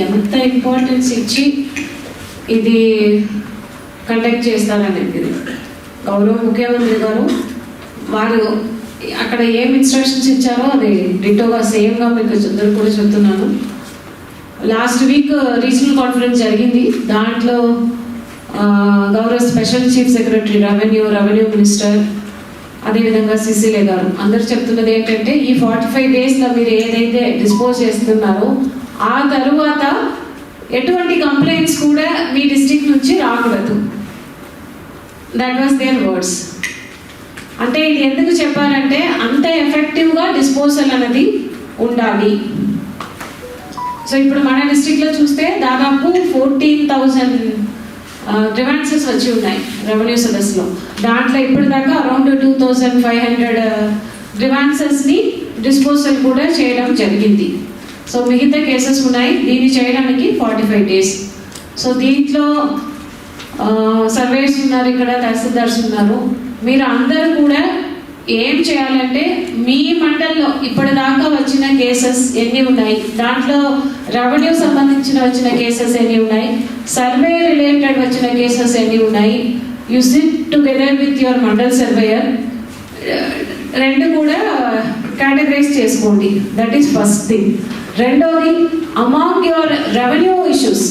ఎంత ఇంపార్టెన్స్ ఇచ్చి ఇది కండక్ట్ చేస్తారనేది గౌరవ ముఖ్యమంత్రి గారు వారు అక్కడ ఏం ఇన్స్ట్రక్షన్స్ ఇచ్చారో అది డిటోగా సేమ్గా మీకు అందరూ కూడా చెప్తున్నాను. లాస్ట్ వీక్ రీజనల్ కాన్ఫరెన్స్ జరిగింది. దాంట్లో గౌరవ special chief secretary revenue minister అదేవిధంగా సిసిలే గారు అందరు చెప్తున్నది ఏంటంటే ఈ 45 డేస్లో మీరు ఏదైతే డిస్పోజ్ చేస్తున్నారో ఆ తరువాత ఎటువంటి కంప్లైంట్స్ కూడా మీ డిస్ట్రిక్ట్ నుంచి రాకూడదు. That was their words. అంటే ఇది ఎందుకు చెప్పారంటే అంత ఎఫెక్టివ్గా డిస్పోజల్ అనేది ఉండాలి. సో ఇప్పుడు మన డిస్ట్రిక్ట్లో చూస్తే దాదాపు 14,000 గ్రీవెన్సెస్ వచ్చి ఉన్నాయి రెవెన్యూ సదస్సులో. దాంట్లో ఇప్పటిదాకా అరౌండ్ 2,500 గ్రీవెన్సెస్ని డిస్పోజల్ కూడా చేయడం జరిగింది. సో మిగతా కేసెస్ ఉన్నాయి. దీన్ని చేయడానికి 45 డేస్. సో దీంట్లో సర్వేయర్స్ ఉన్నారు, ఇక్కడ తహసీల్దార్స్ ఉన్నారు. మీరు అందరూ కూడా ఏం చేయాలంటే మీ మండల్లో ఇప్పటిదాకా వచ్చిన కేసెస్ ఎన్ని ఉన్నాయి, దాంట్లో రెవెన్యూ సంబంధించిన వచ్చిన కేసెస్ ఎన్ని ఉన్నాయి, సర్వే రిలేటెడ్ వచ్చిన కేసెస్ ఎన్ని ఉన్నాయి, you sit together with your mandal surveyor. రెండు కూడా కేటగరైజ్ చేసుకోండి. That is first thing. రెండోది అమాంగ్ యువర్ రెవెన్యూ ఇష్యూస్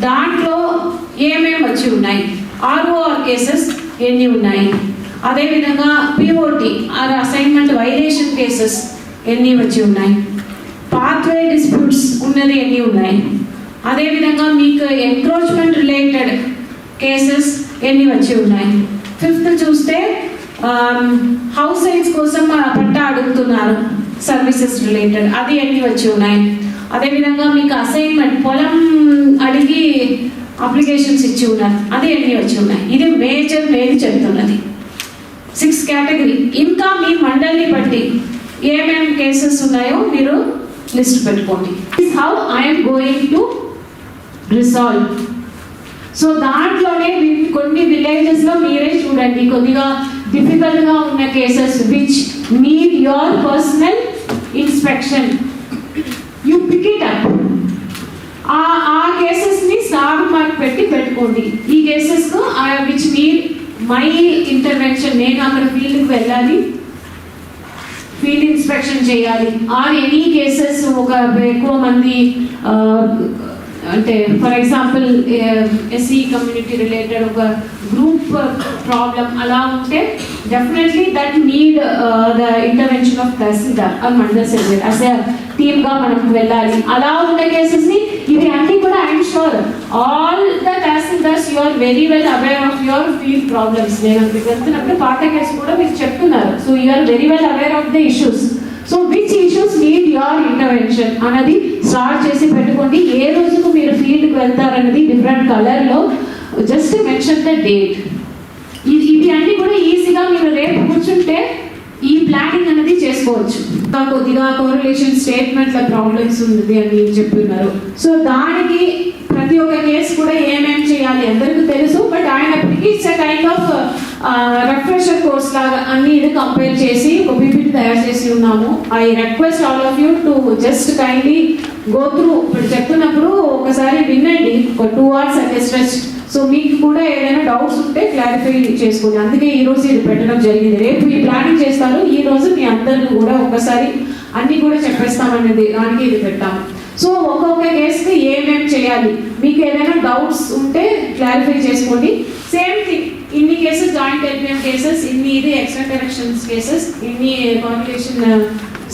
దాంట్లో ఏమేమి వచ్చి ఉన్నాయి, ఆర్ఓఆర్ కేసెస్ ఎన్ని ఉన్నాయి, అదేవిధంగా POT or assignment violation cases ఎన్ని వచ్చి ఉన్నాయి, పాత్వే డిస్ప్యూట్స్ ఉన్నది ఎన్ని ఉన్నాయి, అదేవిధంగా మీకు ఎంక్రోచ్మెంట్ రిలేటెడ్ కేసెస్ ఎన్ని వచ్చి ఉన్నాయి. ఫిఫ్త్ చూస్తే హౌస్ సైన్స్ కోసం పట్టా అడుగుతున్నారు సర్వీసెస్ రిలేటెడ్, అది ఎన్ని వచ్చి ఉన్నాయి. అదేవిధంగా మీకు అసైన్మెంట్ పొలం అడిగి అప్లికేషన్స్ ఇచ్చి ఉన్నారు, అది ఎన్ని వచ్చి ఉన్నాయి. ఇది మేజర్ చెప్తున్నది 6 కేటగిరీ. ఇంకా మీ మండలిని బట్టి ఏమేమి కేసెస్ ఉన్నాయో మీరు లిస్ట్ పెట్టుకోండి. How I'm going to resolve. So దాంట్లోనే కొన్ని విలేజెస్లో మీరే చూడండి కొద్దిగా డిఫికల్ట్గా ఉన్న cases which need your personal inspection. You pick it up. ఆ కేసెస్ని స్టార్ మార్క్ పెట్టుకోండి. ఈ కేసెస్కు విచ్ నీడ్ మై ఇంటర్వెన్షన్, నేను అక్కడ ఫీల్డ్కి వెళ్ళాలి, ఫీల్డ్ ఇన్స్పెక్షన్ చేయాలి. ఆర్ ఎనీ కేసెస్ ఒక ఎక్కువ మంది అంటే for example SC community related ఒక గ్రూప్ ప్రాబ్లం అలా ఉంటే definitely that need the intervention of tahsildar are mandal surveyor as a టీమ్గా మనం వెళ్ళాలి. అలా ఉన్న కేసెస్ని ఇవి అన్నీ కూడా I'm sure all the tahsildars you are very well aware of your field problems. నేను అక్కడికి వెళ్తున్నప్పుడు పాత కేసు కూడా మీరు చెప్తున్నారు. So you are very well aware of the issues. So which issues need your intervention అన్నది స్టార్ట్ చేసి పెట్టుకోండి. ఏ రోజుకు మీరు ఫీల్డ్కి వెళ్తారన్నది డిఫరెంట్ కలర్లో జస్ట్ మెన్షన్ ద డేట్. ఇవి అన్నీ కూడా ఈజీగా మీరు రేపు కూర్చుంటే ఈ ప్లానింగ్ అనేది చేసుకోవచ్చు. కొద్దిగా కోరిలేషన్ స్టేట్మెంట్ల ప్రాబ్లమ్స్ ఉంది అని చెప్తున్నారు. సో దానికి ప్రతి ఒక్క కేసు కూడా ఏమేమి చేయాలి అందరికీ తెలుసు. బట్ అయినప్పటికీ it's a kind of refresher course లాగా అన్ని ఇది కంపేర్ చేసి ఒక పీపీటీ తయారు చేసి ఉన్నాము. I request all of you to just kindly go through. ఇప్పుడు చెప్తున్నప్పుడు ఒకసారి వినండి, ఒక 2 hours అంటే స్ట్రెచ్. సో మీకు కూడా ఏదైనా డౌట్స్ ఉంటే క్లారిఫై చేసుకోండి. అందుకే ఈ రోజు ఇది పెట్టడం జరిగింది. రేపు ఈ ప్లానింగ్ చేస్తారు, ఈ రోజు మీ అందరిని కూడా ఒక్కసారి అన్ని కూడా చెప్పేస్తామనేది దానికి ఇది పెట్టాము. సో ఒక్కొక్క కేసుకి ఏమేమి చేయాలి, మీకు ఏదైనా డౌట్స్ ఉంటే క్లారిఫై చేసుకోండి. సేమ్ థింగ్ ఇన్ని కేసెస్ జాయింట్ ఎల్పిఎం కేసెస్, ఇన్ని ఇది ఎక్స్ట్రా కరెక్షన్స్ కేసెస్, ఇన్ని కాన్ఫిగరేషన్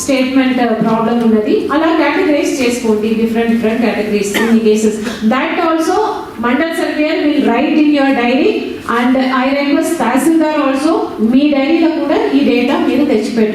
స్టేట్మెంట్ ప్రాబ్లం ఉన్నది, అలా కేటగరైజ్ చేసుకోండి. డిఫరెంట్ కేటగరీస్ ఇన్ని cases. That also mandal surveyor will write in your diary and I request tahsildar also మీ డైరీలో కూడా ఈ డేటా మీరు తెచ్చిపెట్టు.